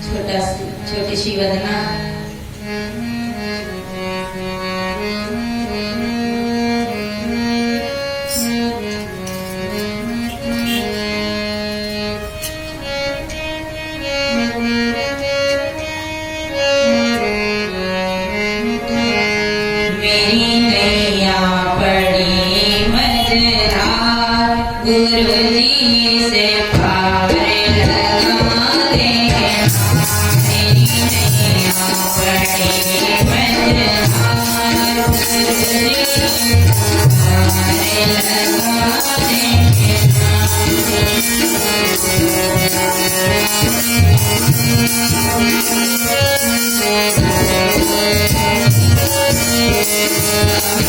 छोटी सी वदना मेरी नैया पड़ी मझधार गुरुजी से पार लगा दे। मेरी नैया पड़ी मझधार गुरुजी से पार लगा दे।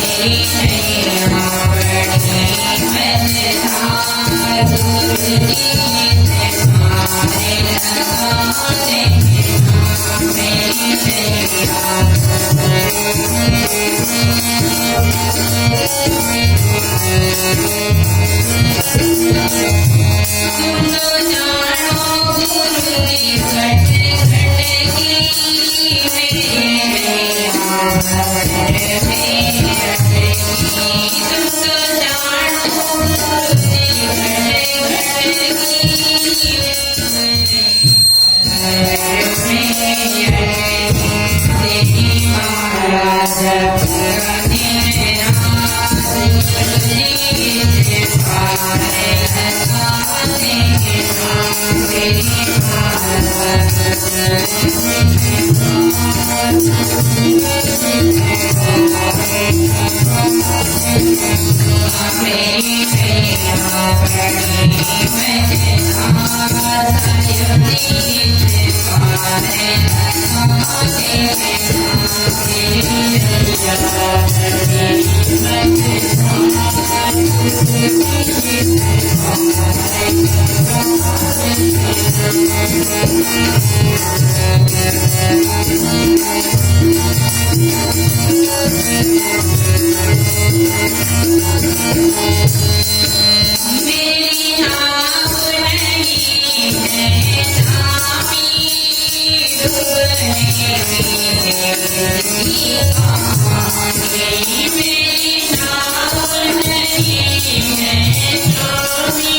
मेरी नैया पड़ी मझधार गुरुजी से पार लगा दे। मेरी नैया सुनो जानो गुरुजी घट घट की मेरी नैया भंवर में अटकी। सुनो जानो गुरुजी घट घट की भंवर में अटकी। तेरी महाराज पुरानी राज गुरुजी से पार लगा दे। तेरी महाराज मेरी नैया पड़ी मझधार गुरुजी से पार लगा दे। मेरी नैया पड़ी मझधार गुरुजी से पार मेरी नाव नहीं है नामी डूबने की मेरी कहानी। मेरी नाव नहीं है नामी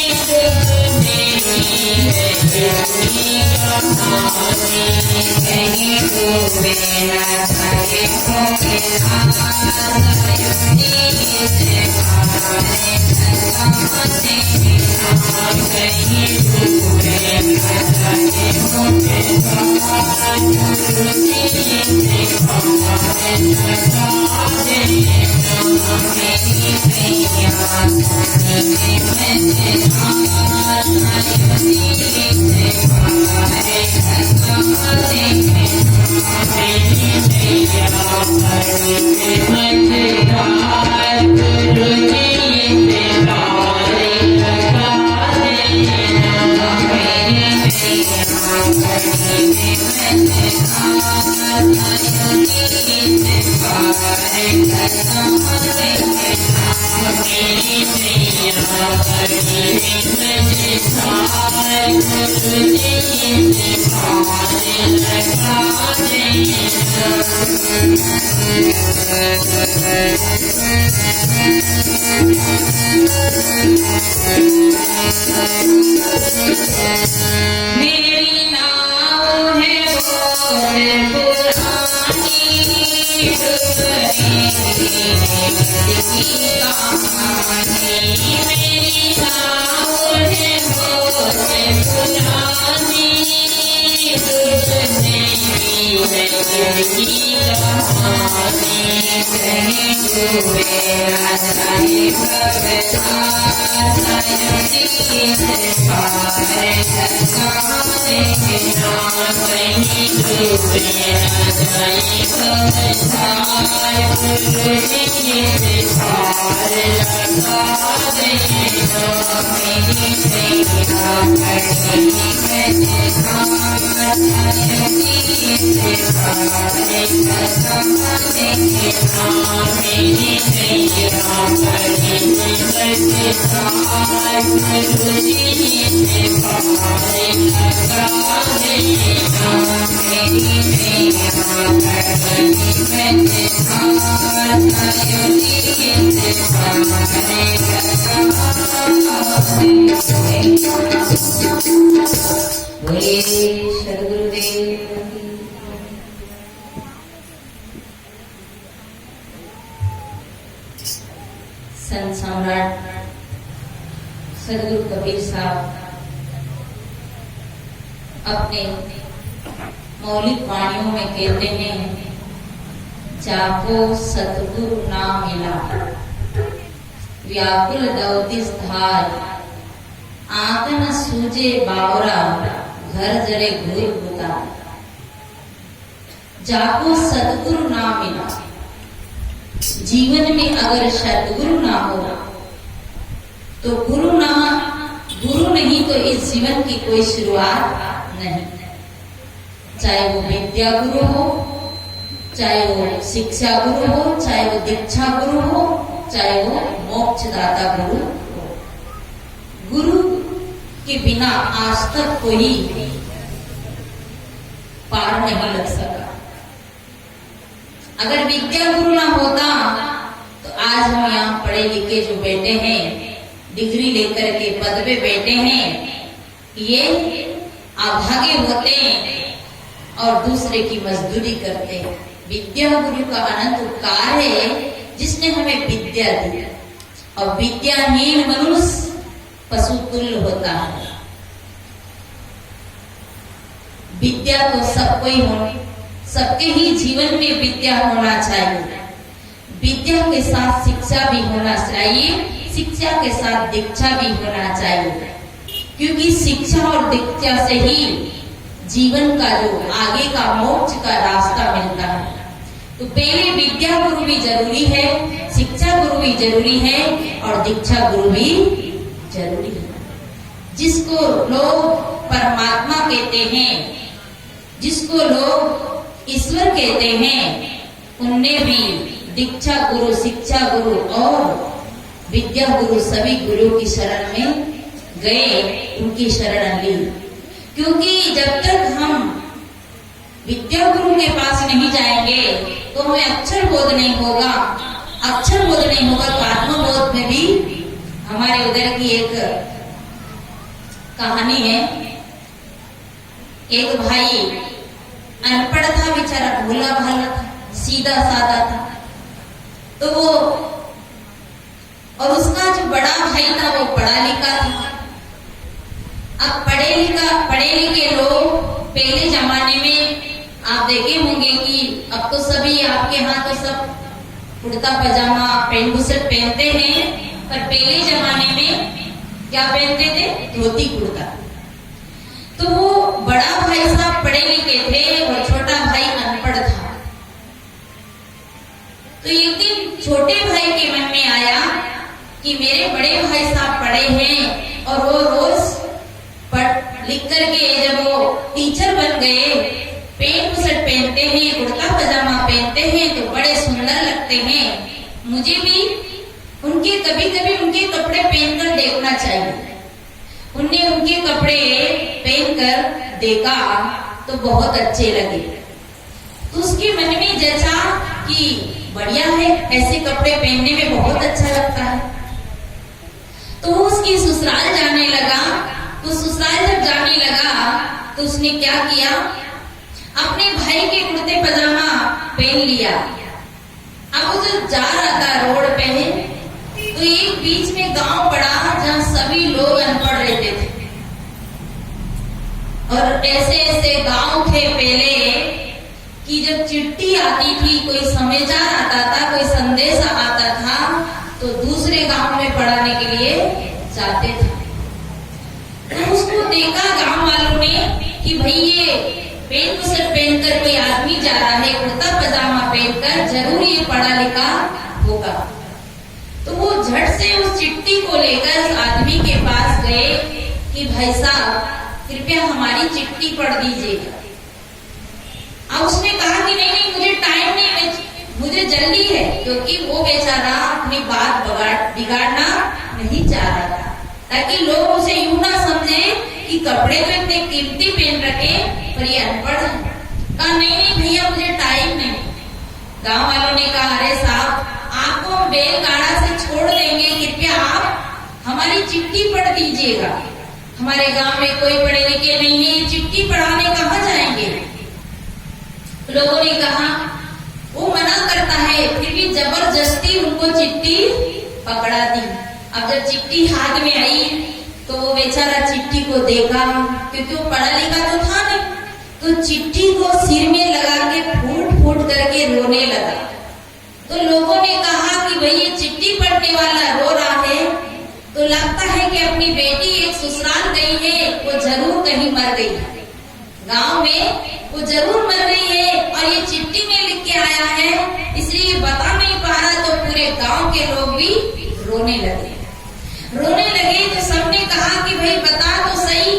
डूबने की मेरी कहानी। कहीं डूबे न सके कोई गुरुजी से पार लगा दे। कहीं डूबे न सके कोई गुरुजी से पार लगा दे। मेरी नैया पड़ी मझधार गुरुजी से पार लगा दे। मेरी नैया पड़ी मझधार गुरुजी से पार लगा दे। मेरी नैया पड़ी मझधार गुरुजी से पार लगा दे। मेरी नैया पड़ी मझधार गुरुजी से पार लगा दे। मेरी नाव है बहुत पुरानी डूबने की मेरी कहानी। मेरी नाव है बहुत पुरानी डूबने की मेरी कहानी। कहीं डूबे न जाए भवतार गुरुजी से पार लगा दे। कहीं डूबे न जाए भवतार गुरुजी से पार लगा दे। मेरी नैया पड़ी मझधार गुरुजी संत सम्राट सदगुरु कबीर साहब अपने मौलिक वाणियों में कहते हैं, जाको सतगुरु ना मिला, व्याकुल दौतिस धार, आंगन सूजे बावरा, घर जले घूर बुता। जाको सतगुरु ना मिला, जीवन में अगर सतगुरु ना हो तो गुरु नहीं तो इस जीवन की कोई शुरुआत नहीं। चाहे वो विद्या गुरु हो, चाहे वो शिक्षा गुरु हो, चाहे वो दीक्षा गुरु हो, चाहे वो मोक्षदाता गुरु हो। गुरु के बिना आज तक कोई पार नहीं लग सका। अगर विद्या गुरु ना होता तो आज हम यहाँ पढ़े लिखे जो बैठे हैं, डिग्री लेकर के पद पे बैठे हैं, ये अभागे होते और दूसरे की मजदूरी करते। विद्या गुरु का अनंत उपकार है जिसने हमें विद्या दी, और विद्याहीन मनुष्य पशु तुल्य होता है। विद्या तो सबको ही सबके ही जीवन में विद्या होना चाहिए। विद्या के साथ शिक्षा भी होना चाहिए, शिक्षा के साथ दीक्षा भी होना चाहिए, क्योंकि शिक्षा और दीक्षा से ही जीवन का जो आगे का मोक्ष का रास्ता मिलता है। तो पहले विद्या गुरु भी जरूरी है, शिक्षा गुरु भी जरूरी है, और दीक्षा गुरु भी जरूरी है। जिसको लोग परमात्मा कहते हैं, जिसको लोग ईश्वर कहते हैं, उनने भी दीक्षा गुरु, शिक्षा गुरु और विद्या गुरु सभी गुरु की शरण में गए, उनकी शरण ली। क्योंकि जब तक हम विद्या गुरु के पास नहीं जाएंगे तो हमें अक्षर बोध नहीं होगा। अक्षर बोध नहीं होगा तो आत्मबोध में भी हमारे उधर की एक कहानी है। एक भाई अनपढ़ था, बेचारा भोला भाला था, सीधा साधा था। तो वो और उसका जो बड़ा भाई था वो पढ़ा लिखा था। अब पढ़े लिखे लोग पहले जमाने में आप देखे होंगे कि अब तो सभी आपके यहाँ तो सब कुर्ता पजामा पैंट बुशर्ट पहनते हैं, पर पहले जमाने में क्या पहनते थे? धोती कुर्ता। तो वो बड़ा भाई साहब पढ़े लिखे थे और छोटा भाई अनपढ़ था। तो एक दिन छोटे भाई के मन में आया कि मेरे बड़े भाई साहब पढ़े हैं और वो रोज पढ़ लिख करके जब वो टीचर बन गए, पैंट शर्ट पहनते हैं, कुर्ता पजामा पहनते हैं तो बड़े सुंदर लगते हैं, मुझे भी उनके कभी कभी उनके कपड़े पहनकर देखना चाहिए। उनने उनके कपड़े पहनकर देखा तो बहुत अच्छे लगे। तो उसके मन में जैसा कि बढ़िया है, ऐसे कपड़े पहनने में बहुत अच्छा लगता है। तो वो उसकी ससुराल जाने लगा। तो ससुराल जब जाने लगा तो उसने क्या किया, अपने भाई के कुर्ते पजामा पहन लिया। अब वो जो जा रहा था रोड पे, तो एक बीच में गांव पड़ा जहाँ सभी लोग अनपढ़ रहते थे, और ऐसे ऐसे गांव थे पहले कि जब चिट्ठी आती थी, कोई समाचार आता था, कोई संदेश आता था, तो दूसरे गांव में पढ़ाने के लिए जाते थे। तो उसको देखा गांव वालों ने कि भाई ये पैंट शर्ट पहनकर कोई आदमी जा रहा है, कुर्ता पजामा पहनकर, जरूर ये पढ़ा लिखा होगा। तो वो झट से उस चिट्ठी को लेकर उस आदमी के पास गए कि भाई साहब कृपया हमारी चिट्ठी पढ़ दीजिएगा। अब उसने कहा कि नहीं नहीं मुझे टाइम नहीं, मुझे जल्दी है, क्योंकि वो बेचारा अपनी बात बिगाड़ना नहीं चाह रहा था, ताकि लोग उसे यूं ना समझे कि कपड़े तो इतने कीमती पहन रखे पर ये अनपढ़ है। कहा नहीं नहीं भैया मुझे टाइम नहीं। गांव वालों ने कहा अरे साहब आपको हम बैलगाड़ा से छोड़ देंगे, कृपया आप हमारी चिट्ठी पढ़ दीजिएगा। हमारे गांव में कोई पढ़े लिखे नहीं है, चिट्ठी पढ़ाने कहाँ जाएंगे। लोगों ने कहा वो मना करता है, फिर भी जबरदस्ती उनको चिट्ठी पकड़ा दी। अब जब चिट्ठी हाथ में आई तो वो बेचारा चिट्ठी को देखा, क्योंकि वो पढ़ा लिखा तो था नहीं, तो चिट्ठी को सिर में लगा के फूट फूट करके रोने लगा। तो लोगों ने कहा कि भाई ये चिट्ठी पढ़ने वाला रो रहा है तो लगता है कि अपनी बेटी एक ससुराल गई है, वो जरूर कहीं मर गई है, गांव में वो जरूर मर गई है और ये चिट्ठी में लिख के आया है, इसलिए बता नहीं पा रहा। तो पूरे गांव के लोग भी रोने लगे। तो सबने कहा कि भाई बता तो सही,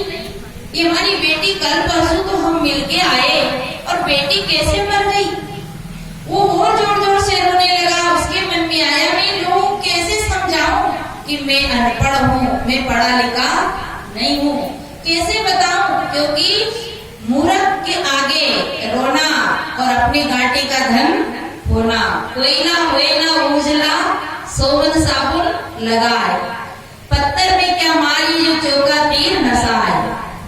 ये हमारी बेटी कल परसों तो हम मिलके आए और बेटी कैसे मर गई। वो और जोर जोर से रोने लगा। उसके मन में आया मैं लोगों को कैसे समझाऊं कि मैं अनपढ़ हूँ, मैं पढ़ा लिखा नहीं हूँ, कैसे बताऊं, क्योंकि मूर्ख के आगे रोना और अपनी घाटी का धन होना। कोयला हुए ना उजला सोवन साबुन लगाए, पत्थर में क्या मारी जो चौका तीर नसाए।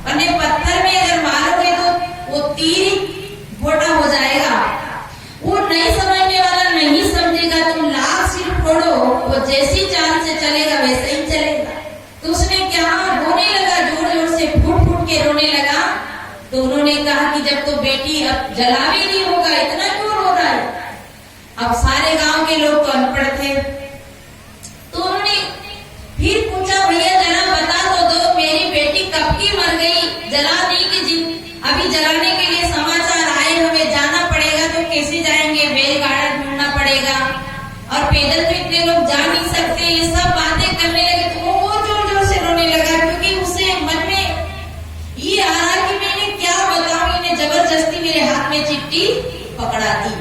अपने पत्थर में अगर मारोगे तो वो तीर फोटा हो जाएगा। वो नहीं समझने वाला नहीं समझेगा, तुम लाख सिर फोड़ो, वो जैसी चाल से चलेगा वैसे ही चलेगा। तो उसने क्या रोने लगा, जोर जोर से फूट फूट के रोने लगा। तो उन्होंने कहा कि जब तो बेटी अब जला भी नहीं होगा, इतना क्यों रो रहा है। अब सारे गांव के लोग तो अनपढ़ थे, तो उन्होंने फिर पूछा भैया जरा बता तो दो मेरी बेटी कब की मर गई, जला दी कि अभी जलाने के लिए समाचार आए, हमें जाना पड़ेगा, तो कैसे जाएंगे, बैलगाड़ा ढूंढना पड़ेगा और पैदल तो इतने लोग जा नहीं सकते। ये सब बातें करने लगे तो वो जोर जोर से रोने लगा, क्योंकि उसे मन में ये आ रहा कि मैंने क्या बताऊं, इन्हें जबरदस्ती मेरे हाथ में चिट्ठी पकड़ा दी।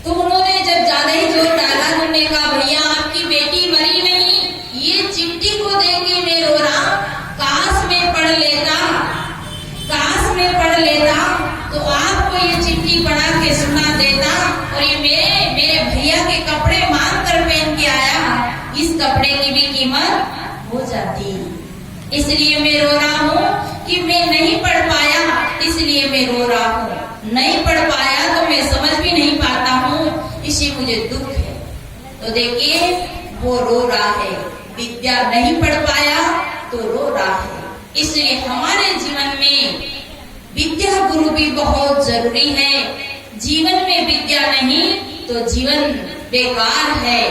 तो उन्होंने जब ज्यादा ही जोर डाला, उन्होंने कहा भैया आपकी बेटी मरी नहीं, ये चिट्ठी को देंगे मैं रो रहा, काश मैं पढ़ लेता तो आपको ये चिट्ठी पढ़ा के सुना देता, और ये मेरे भैया के कपड़े मांग कर पहन के आया, इस कपड़े की भी कीमत हो जाती। इसलिए मैं रो रहा हूँ कि मैं नहीं पढ़ पाया, इसलिए मैं रो रहा हूँ। नहीं पढ़ पाया तो मैं समझ भी नहीं पाता हूँ, इसी मुझे दुख है। तो देखिए वो रो रहा है, विद्या नहीं पढ़ पाया तो रो रहा है। इसलिए हमारे जीवन में विद्या गुरु भी बहुत जरूरी है। जीवन में विद्या नहीं तो जीवन बेकार है।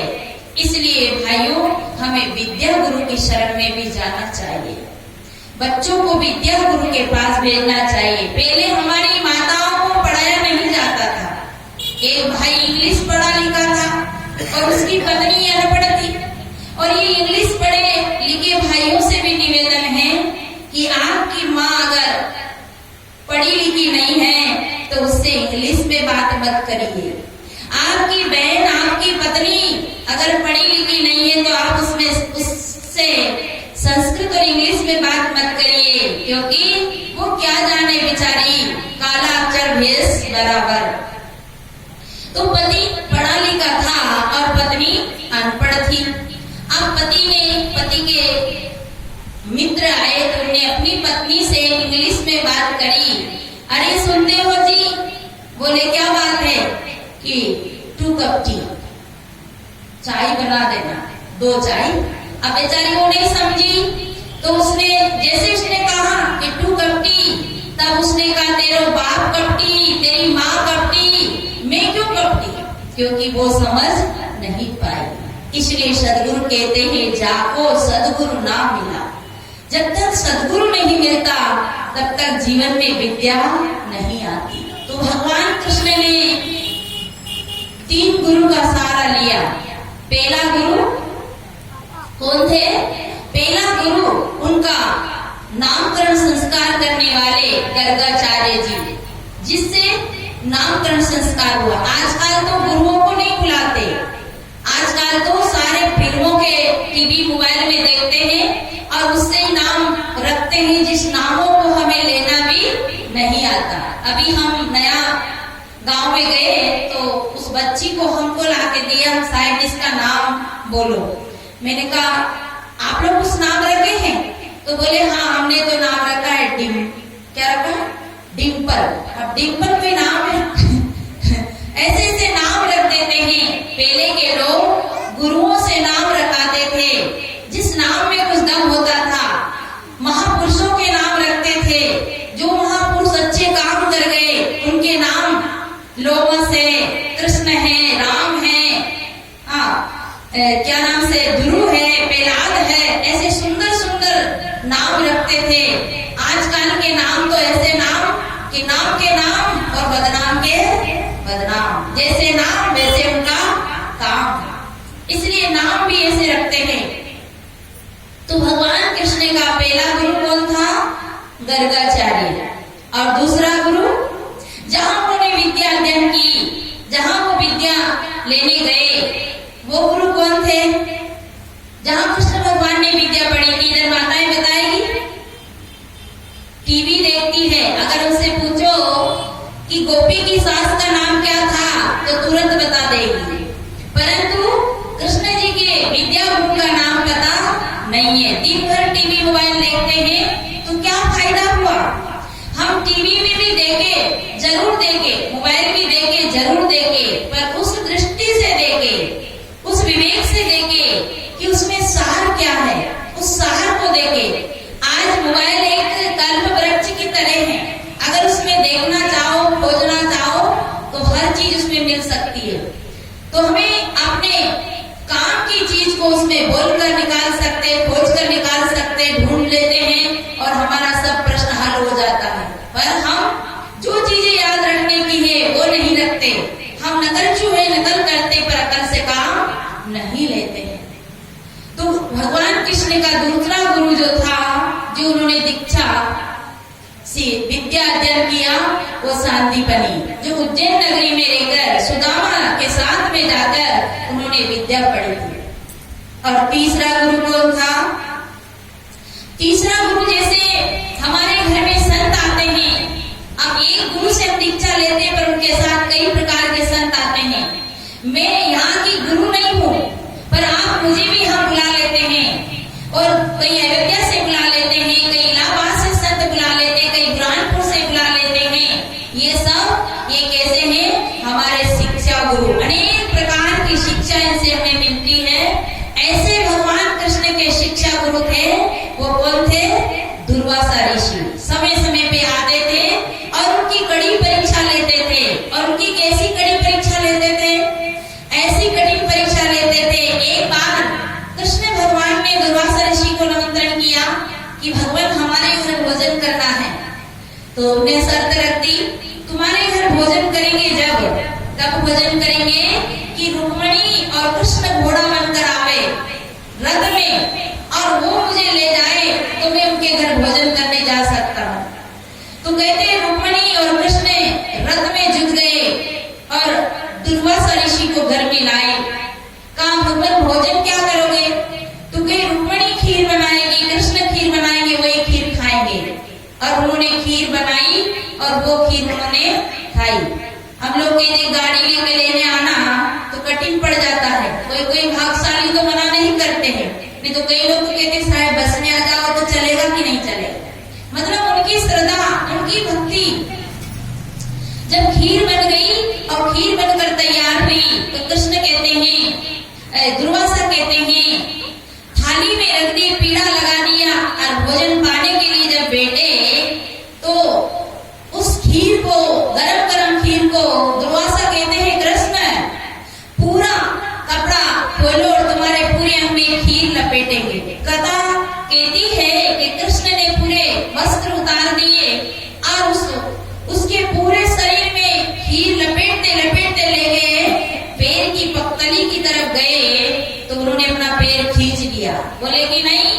इसलिए भाइयों हमें विद्या गुरु की शरण में भी जाना चाहिए। बच्चों को विद्या गुरु के पास भेजना चाहिए। पहले हमारी माताओं को पढ़ाया नहीं जाता था। एक भाई इंग्लिश पढ़ा लिखा था और उसकी पत्नी अनपढ़ थी, और ये इंग्लिश पढ़े लिखे भाइयों से भी निवेदन है कि आपकी माँ अगर पढ़ी लिखी नहीं है तो उससे इंग्लिश में बात मत करिए। आपकी बहन आपकी पत्नी अगर पढ़ी लिखी नहीं है तो आप उससे संस्कृत और इंग्लिश में बात मत करिए, क्योंकि वो क्या जाने बेचारी, काला अक्षर भेष बराबर। तो पति पढ़ा लिखा था और पत्नी अनपढ़ थी। अब पति के मित्र आए तो उन्होंने अपनी पत्नी से इंग्लिश में बात करी। अरे सुनते हो जी, बोले क्या बात है कि 2 कप टी, चाय बना देना, 2 चाय। अब बेचारी वो नहीं समझी, तो उसने जैसे उसने कहा कि 2 कप टी, तब उसने कहा तेरा बाप कप टी, तेरी माँ कप टी, मैं क्यों कप टी, क्योंकि वो समझ नहीं पाई। इसलिए सदगुरु कहते हैं जाको सदगुरु ना मिला। जब तक सदगुरु नहीं मिलता तब तक जीवन में विद्या नहीं आती। तो भगवान कृष्ण ने 3 गुरु का सहारा लिया। पहला गुरु कौन थे? पहला गुरु उनका नामकरण संस्कार करने वाले गर्गाचार्य जी, जिससे नामकरण संस्कार हुआ। आजकल तो गुरुओं को नहीं बुलाते, आजकल तो सारे फिल्मों के टीवी मोबाइल में देखते हैं और उससे ही नाम रखते हैं, जिस नामों को हमें लेना भी नहीं आता। अभी हम नया गांव में गए तो उस बच्ची को हमको लाके दिया, शायद इसका नाम बोलो। मैंने कहा आप लोग कुछ नाम रखे हैं? तो बोले हाँ हमने तो नाम रखा है क्या रखा है? डिम्पल। अब डिम्पल कोई नाम है? ऐसे ऐसे नाम रख देते हैं। पहले के लोग गुरुओं से नाम रखाते थे, जिस नाम में कुछ दम होता था। महापुरुषों के नाम रखते थे, जो महापुरुष अच्छे काम कर गए उनके नाम लोगों से कृष्ण है, राम है, क्या नाम से ध्रुव है, प्रहलाद है, ऐसे सुंदर सुंदर नाम रखते थे। आजकल के नाम तो ऐसे नाम कि नाम के नाम और बदनाम के बदनाम, जैसे नाम वैसे उनका काम, इसलिए नाम भी ऐसे रखते हैं। तो भगवान कृष्ण का पहला गुरु कौन था? गर्गाचार्य। और दूसरा गुरु जहां उन्होंने विद्या अध्ययन की, जहां वो विद्या लेने गए, वो गुरु कौन थे? जहां कृष्ण भगवान ने विद्या पढ़ी थी। इधर माताएं बताएगी, टीवी देखती है, अगर उनसे पूछो कि गोपी की सास का नाम क्या था तो तुरंत बता देगी, परंतु कृष्ण जी के विद्या गुरु का नाम पता नहीं है। दिन भर टीवी मोबाइल देखते हैं तो क्या फायदा हुआ? हम टीवी में भी देखे, जरूर देखे, मोबाइल भी देखे, जरूर देखे, पर उस दृष्टि से देखे, उस विवेक से देखे कि उसमें सार क्या है, उस सार को देखे। आज मोबाइल एक कल्प वृक्ष की तरह है, अगर उसमें देखना चाहो, खोजना चाहो तो हर चीज उसमें मिल सकती है। तो हमें अपने काम की चीज को उसमें बोलकर निकाल सकते, खोज कर निकाल सकते, ढूंढ लेते हैं और हमारा सब प्रश्न हल हो जाता है। पर हम जो चीजें याद रखने की है वो नहीं रखते, हम नकलचू है, नकल करते पर अकल से काम नहीं लेते हैं। तो भगवान कृष्ण का दूसरा गुरु जो था, जो उन्होंने दीक्षा से विद्या अध्ययन किया, वो सांदीपनी, जो उज्जैन नगरी में रहकर सुदामा के साथ में जाकर उन्होंने विद्या पढ़ी थी। और तीसरा गुरु कौन था? तीसरा गुरु जैसे हमारे घर में संत आते हैं, अब एक गुरु से हम दीक्षा लेते हैं पर उनके साथ कई प्रकार के संत आते हैं। मैं यहाँ की गुरु नहीं हूँ, पर आप मुझे भी यहाँ बुला लेते हैं, और कई अयोध्या से बुला लेते हैं, कई इलाहाबाद से संत बुला लेते हैं, कई बुरहानपुर से बुला लेते हैं। ये सब ये कैसे हैं? हमारे शिक्षा गुरु। अनेक प्रकार की शिक्षा इनसे हमें मिलती है। ऐसे भगवान कृष्ण के शिक्षा गुरु थे। वो कौन थे? दुर्वासा ऋषि। समय समय पे आते थे और उनकी कड़ी परीक्षा लेते थे। और उनकी कैसी कड़ी परीक्षा लेते थे? ऐसी कठिन परीक्षा लेते थे। एक बार कृष्ण भगवान ने दुर्वासा ऋषि को निमंत्रण किया कि भगवान हमारे घर भोजन करना है। तो उन्हें शर्त रख दी, तुम्हारे घर भोजन करेंगे तब भोजन करेंगे कि रुक्मिणी और कृष्ण घोड़ा बनकर आवे रथ में और वो मुझे ले जाए तो मैं उनके घर भोजन करने जा सकता हूँ। तो कहते रुक्मिणी और कृष्ण रथ में जुट गए और दुर्वासा ऋषि को घर में लाए। कहा भगवान भोजन क्या करोगे? तो कहे रुक्मिणी खीर बनाएगी, कृष्ण खीर बनाएंगे, वही खीर खाएंगे। और उन्होंने खीर बनाई और वो खीर उन्होंने खाई। हम लोग कहते गाड़ी लेके लेने आना तो कठिन पड़ जाता है, कोई कोई भागशाली तो मना नहीं करते हैं, नहीं तो कई लोग तो कहते साहब बस में आ जाओ तो चलेगा कि नहीं चलेगा। मतलब उनकी श्रद्धा, उनकी भक्ति। जब खीर बन गई और खीर बनकर तैयार हुई तो कृष्ण कहते हैं, दुर्वासा कहते हैं, थाली में रख दी, पीड़ा लगा दिया और भोजन पाने के लिए जब बैठे तो उस खीर को, गरम गरम खीर को दुर्वासा कहते हैं कृष्ण पूरा कपड़ा खोलो और तुम्हारे पूरे अंग में खीर लपेटेंगे। कथा कहती है कि कृष्ण ने पूरे वस्त्र उतार दिए और उसके पूरे शरीर में खीर लपेटते लपेटते ले गए, पैर की पक्तली की तरफ गए तो उन्होंने अपना पैर खींच लिया। बोले कि नहीं,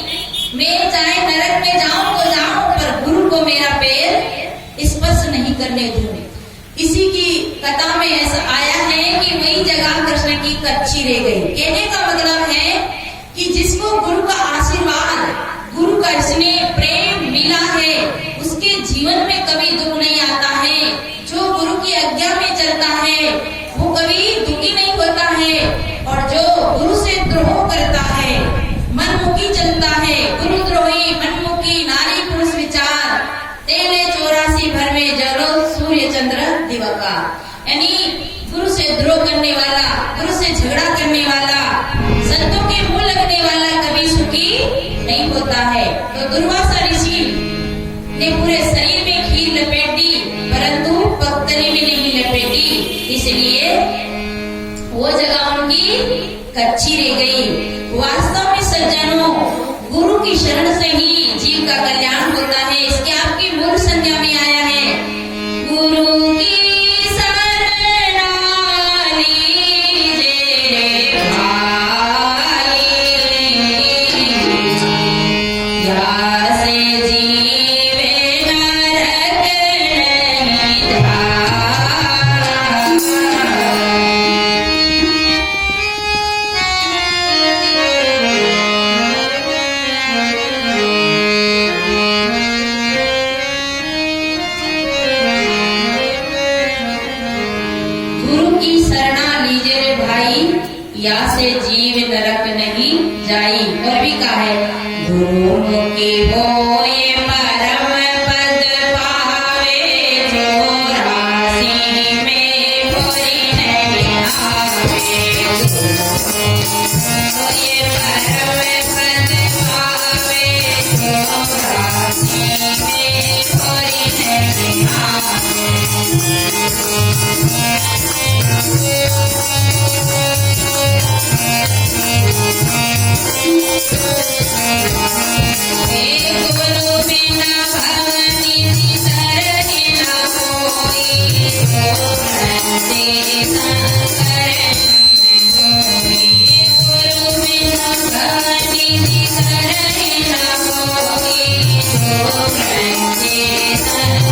मैं चाहे नरक में जाऊं तो जाऊं पर गुरु को मेरा पैर स्पर्श नहीं करने दूंगी। इसी की कथा में ऐसा आया है कि वही जगह कृष्ण की कच्ची रह गई। कहने का मतलब है कि जिसको गुरु का आशीर्वाद, गुरु का स्नेह, प्रेम मिला है, उसके जीवन में कभी दुख नहीं आता है। जो गुरु की आज्ञा में चलता है वो कभी दुखी नहीं होता है। और जो गुरु से द्रोह करता है, मनमुखी चलता है, गुरुद्रोही मनमुखी नारी पुरुष विचार, तेले 84 भर में जलो सूर्य चंद्र दिवाकर। यानी गुरु से द्रोह करने वाला, गुरु से झगड़ा करने वाला, संतों के मुंह लगने वाला कभी सुखी नहीं होता है। तो दुर्वासा ऋषि ने पूरे शरीर में खीर लपेट दी परंतु पगतनी में नहीं लपेटी, इसलिए वो जगह उनकी कच्ची रह गई। वास्तव में सज्जनों, गुरु की शरण से ही जीव का कल्याण होता है। इसके आपकी मूल संज्ञा में आया है, गुरु की शरण लीजिए भाई, या से जीवे नरक नहीं जाए। गुरु की शरणा लीजिए रे भाई, या से जीव नरक नहीं जाई। और भी कहा है, गुरु मुखी होए परम पद पावे, जो राशि में कोई नहीं आवे। होए परम पद पावे, जो राशि में कोई नहीं आवे। गुरु बिना भवनी तरहि न होई, जो भक्ति शंकर होई। गुरु बिना भवनी तरहि न होई, जो भक्ति शंकर